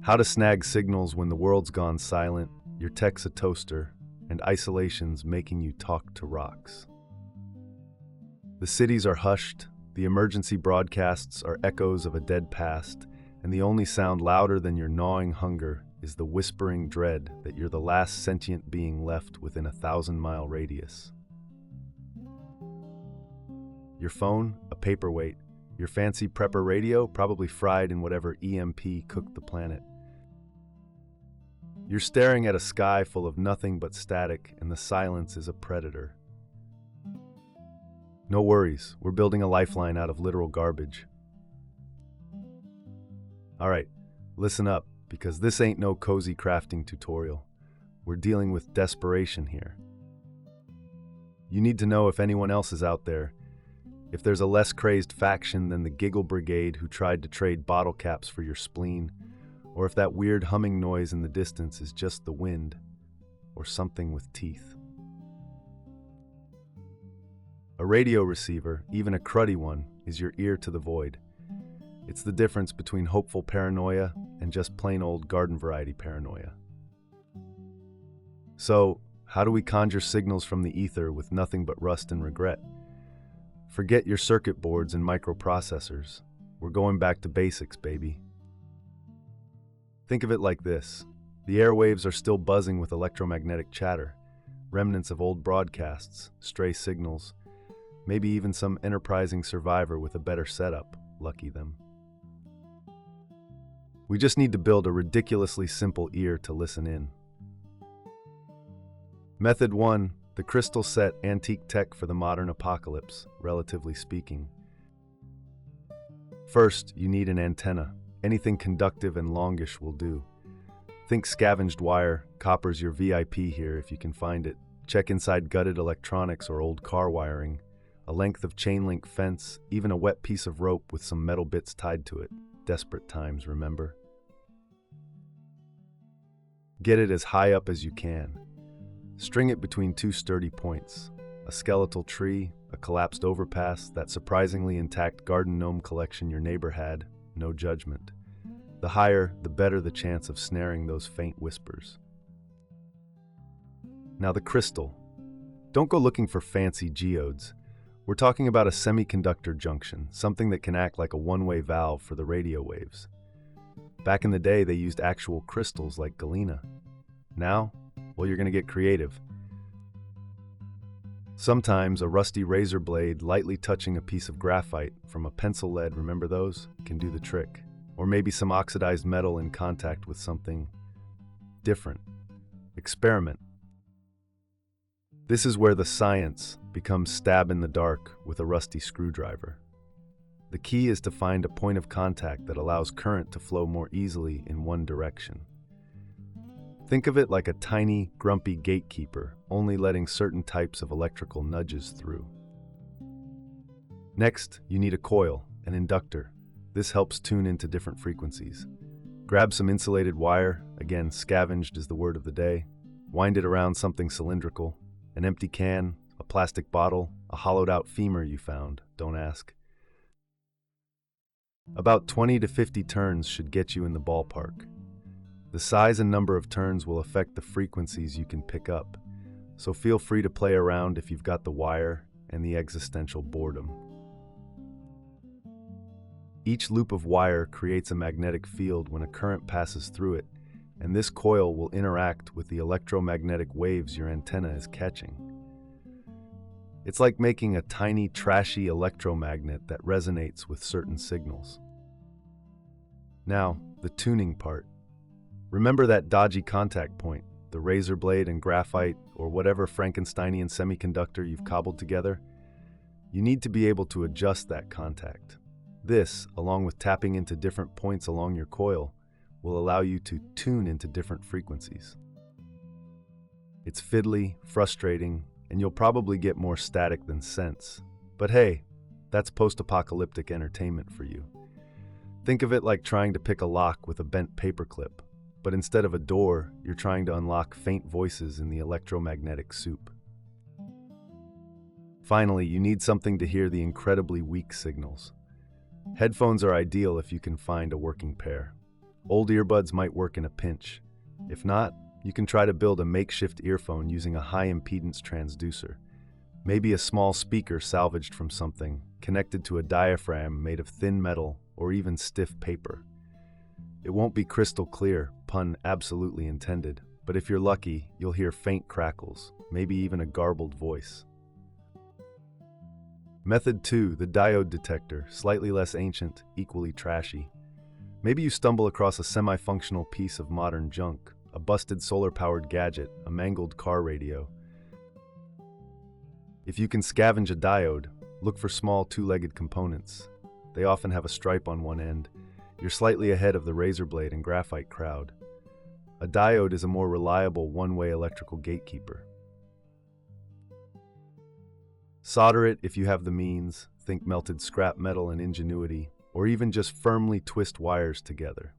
How to snag signals when the world's gone silent, your tech's a toaster, and isolation's making you talk to rocks. The cities are hushed, the emergency broadcasts are echoes of a dead past, and the only sound louder than your gnawing hunger is the whispering dread that you're the last sentient being left within a 1,000-mile radius. Your phone, a paperweight. Your fancy prepper radio, probably fried in whatever EMP cooked the planet. You're staring at a sky full of nothing but static, and the silence is a predator. No worries, we're building a lifeline out of literal garbage. All right, listen up, because this ain't no cozy crafting tutorial. We're dealing with desperation here. You need to know if anyone else is out there, if there's a less crazed faction than the Giggle Brigade who tried to trade bottle caps for your spleen, or if that weird humming noise in the distance is just the wind, or something with teeth. A radio receiver, even a cruddy one, is your ear to the void. It's the difference between hopeful paranoia and just plain old garden variety paranoia. So, how do we conjure signals from the ether with nothing but rust and regret? Forget your circuit boards and microprocessors. We're going back to basics, baby. Think of it like this. The airwaves are still buzzing with electromagnetic chatter, remnants of old broadcasts, stray signals, maybe even some enterprising survivor with a better setup, lucky them. We just need to build a ridiculously simple ear to listen in. Method 1. The crystal set antique tech for the modern apocalypse, relatively speaking. First, you need an antenna. Anything conductive and longish will do. Think scavenged wire, copper's your VIP here if you can find it. Check inside gutted electronics or old car wiring. A length of chain link fence, even a wet piece of rope with some metal bits tied to it. Desperate times, remember? Get it as high up as you can. String it between two sturdy points, a skeletal tree, a collapsed overpass, that surprisingly intact garden gnome collection your neighbor had, no judgment. The higher, the better the chance of snaring those faint whispers. Now the crystal. Don't go looking for fancy geodes. We're talking about a semiconductor junction, something that can act like a one-way valve for the radio waves. Back in the day, they used actual crystals like galena. Now, well, you're going to get creative. Sometimes a rusty razor blade lightly touching a piece of graphite from a pencil lead, remember those, can do the trick. Or maybe some oxidized metal in contact with something different. Experiment. This is where the science becomes stab in the dark with a rusty screwdriver. The key is to find a point of contact that allows current to flow more easily in one direction. Think of it like a tiny, grumpy gatekeeper, only letting certain types of electrical nudges through. Next, you need a coil, an inductor. This helps tune into different frequencies. Grab some insulated wire, again, scavenged is the word of the day. Wind it around something cylindrical, an empty can, a plastic bottle, a hollowed-out femur you found, don't ask. About 20 to 50 turns should get you in the ballpark. The size and number of turns will affect the frequencies you can pick up, so feel free to play around if you've got the wire and the existential boredom. Each loop of wire creates a magnetic field when a current passes through it, and this coil will interact with the electromagnetic waves your antenna is catching. It's like making a tiny, trashy electromagnet that resonates with certain signals. Now, the tuning part. Remember that dodgy contact point, the razor blade and graphite, or whatever Frankensteinian semiconductor you've cobbled together? You need to be able to adjust that contact. This, along with tapping into different points along your coil, will allow you to tune into different frequencies. It's fiddly, frustrating, and you'll probably get more static than sense. But hey, that's post-apocalyptic entertainment for you. Think of it like trying to pick a lock with a bent paperclip, but instead of a door, you're trying to unlock faint voices in the electromagnetic soup. Finally, you need something to hear the incredibly weak signals. Headphones are ideal if you can find a working pair. Old earbuds might work in a pinch. If not, you can try to build a makeshift earphone using a high-impedance transducer. Maybe a small speaker salvaged from something, connected to a diaphragm made of thin metal or even stiff paper. It won't be crystal clear, pun absolutely intended, but if you're lucky, you'll hear faint crackles, maybe even a garbled voice. Method 2, the diode detector, slightly less ancient, equally trashy. Maybe you stumble across a semi-functional piece of modern junk, a busted solar-powered gadget, a mangled car radio. If you can scavenge a diode, look for small two-legged components. They often have a stripe on one end. You're slightly ahead of the razor blade and graphite crowd. A diode is a more reliable one-way electrical gatekeeper. Solder it if you have the means, think melted scrap metal and ingenuity, or even just firmly twist wires together.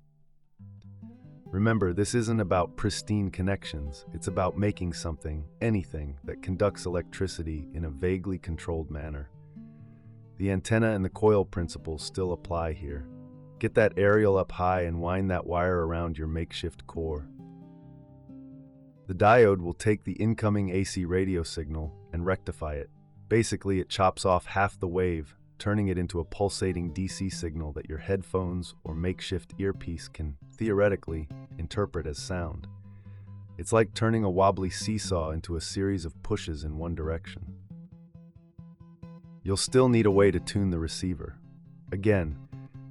Remember, this isn't about pristine connections, it's about making something, anything, that conducts electricity in a vaguely controlled manner. The antenna and the coil principles still apply here. Get that aerial up high and wind that wire around your makeshift core. The diode will take the incoming AC radio signal and rectify it. Basically, it chops off half the wave, turning it into a pulsating DC signal that your headphones or makeshift earpiece can, theoretically, interpret as sound. It's like turning a wobbly seesaw into a series of pushes in one direction. You'll still need a way to tune the receiver. Again,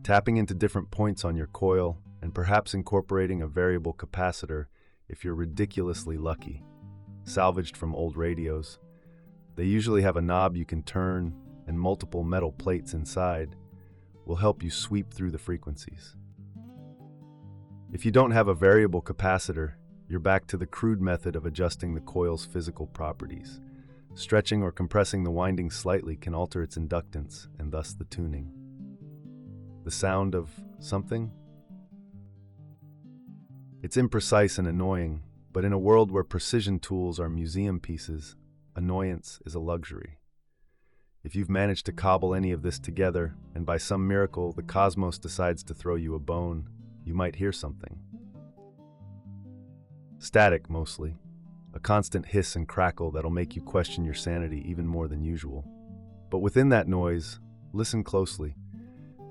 tapping into different points on your coil and perhaps incorporating a variable capacitor if you're ridiculously lucky. Salvaged from old radios. They usually have a knob you can turn, and multiple metal plates inside will help you sweep through the frequencies. If you don't have a variable capacitor, you're back to the crude method of adjusting the coil's physical properties. Stretching or compressing the winding slightly can alter its inductance and thus the tuning. The sound of something? It's imprecise and annoying, but in a world where precision tools are museum pieces, annoyance is a luxury. If you've managed to cobble any of this together, and by some miracle the cosmos decides to throw you a bone, you might hear something. Static, mostly. A constant hiss and crackle that'll make you question your sanity even more than usual. But within that noise, listen closely.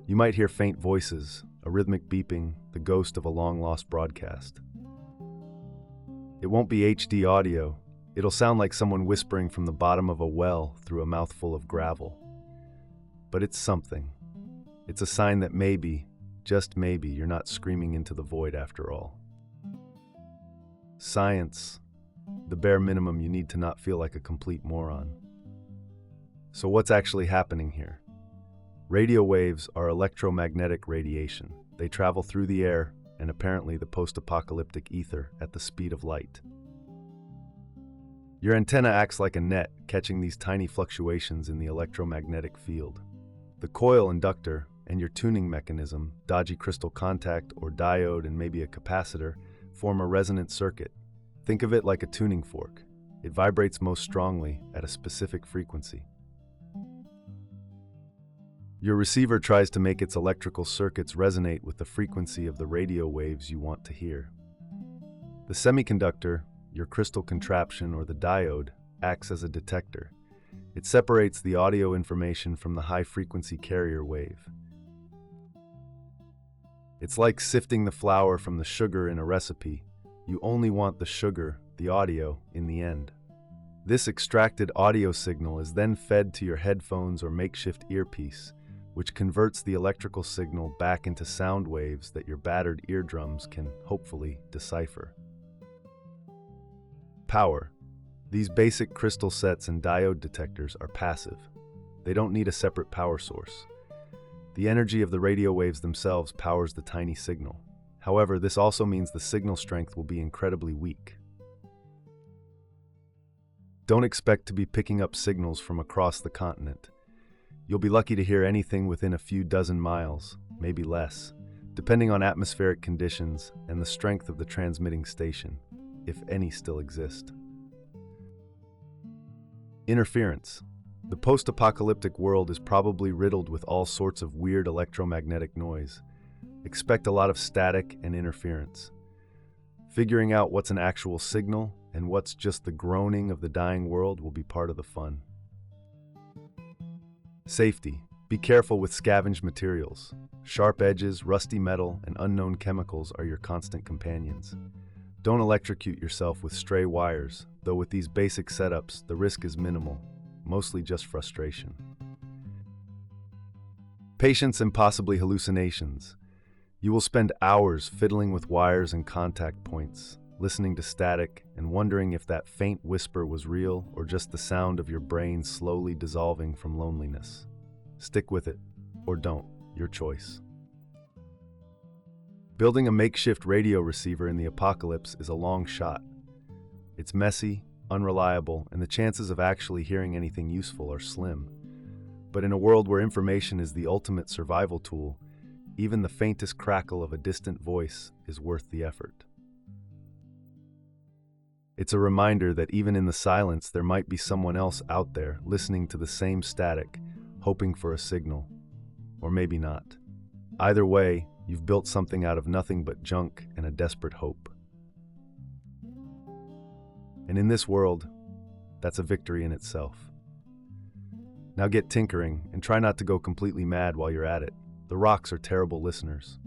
You might hear faint voices, a rhythmic beeping, the ghost of a long-lost broadcast. It won't be HD audio. It'll sound like someone whispering from the bottom of a well through a mouthful of gravel. But it's something. It's a sign that maybe, just maybe, you're not screaming into the void after all. Science, the bare minimum you need to not feel like a complete moron. So what's actually happening here? Radio waves are electromagnetic radiation. They travel through the air and apparently the post-apocalyptic ether at the speed of light. Your antenna acts like a net, catching these tiny fluctuations in the electromagnetic field. The coil inductor and your tuning mechanism, dodgy crystal contact or diode and maybe a capacitor, form a resonant circuit. Think of it like a tuning fork. It vibrates most strongly at a specific frequency. Your receiver tries to make its electrical circuits resonate with the frequency of the radio waves you want to hear. The semiconductor, your crystal contraption or the diode, acts as a detector. It separates the audio information from the high-frequency carrier wave. It's like sifting the flour from the sugar in a recipe. You only want the sugar, the audio, in the end. This extracted audio signal is then fed to your headphones or makeshift earpiece, which converts the electrical signal back into sound waves that your battered eardrums can, hopefully, decipher. Power. These basic crystal sets and diode detectors are passive. They don't need a separate power source. The energy of the radio waves themselves powers the tiny signal. However, this also means the signal strength will be incredibly weak. Don't expect to be picking up signals from across the continent. You'll be lucky to hear anything within a few dozen miles, maybe less, depending on atmospheric conditions and the strength of the transmitting station, if any still exist. Interference. The post-apocalyptic world is probably riddled with all sorts of weird electromagnetic noise. Expect a lot of static and interference. Figuring out what's an actual signal and what's just the groaning of the dying world will be part of the fun. Safety. Be careful with scavenged materials. Sharp edges, rusty metal, and unknown chemicals are your constant companions. Don't electrocute yourself with stray wires, though with these basic setups, the risk is minimal, mostly just frustration. Patience and possibly hallucinations. You will spend hours fiddling with wires and contact points, listening to static and wondering if that faint whisper was real or just the sound of your brain slowly dissolving from loneliness. Stick with it, or don't, your choice. Building a makeshift radio receiver in the apocalypse is a long shot. It's messy, unreliable, and the chances of actually hearing anything useful are slim. But in a world where information is the ultimate survival tool, even the faintest crackle of a distant voice is worth the effort. It's a reminder that even in the silence, there might be someone else out there listening to the same static, hoping for a signal. Or maybe not. Either way, you've built something out of nothing but junk and a desperate hope. And in this world, that's a victory in itself. Now get tinkering and try not to go completely mad while you're at it. The rocks are terrible listeners.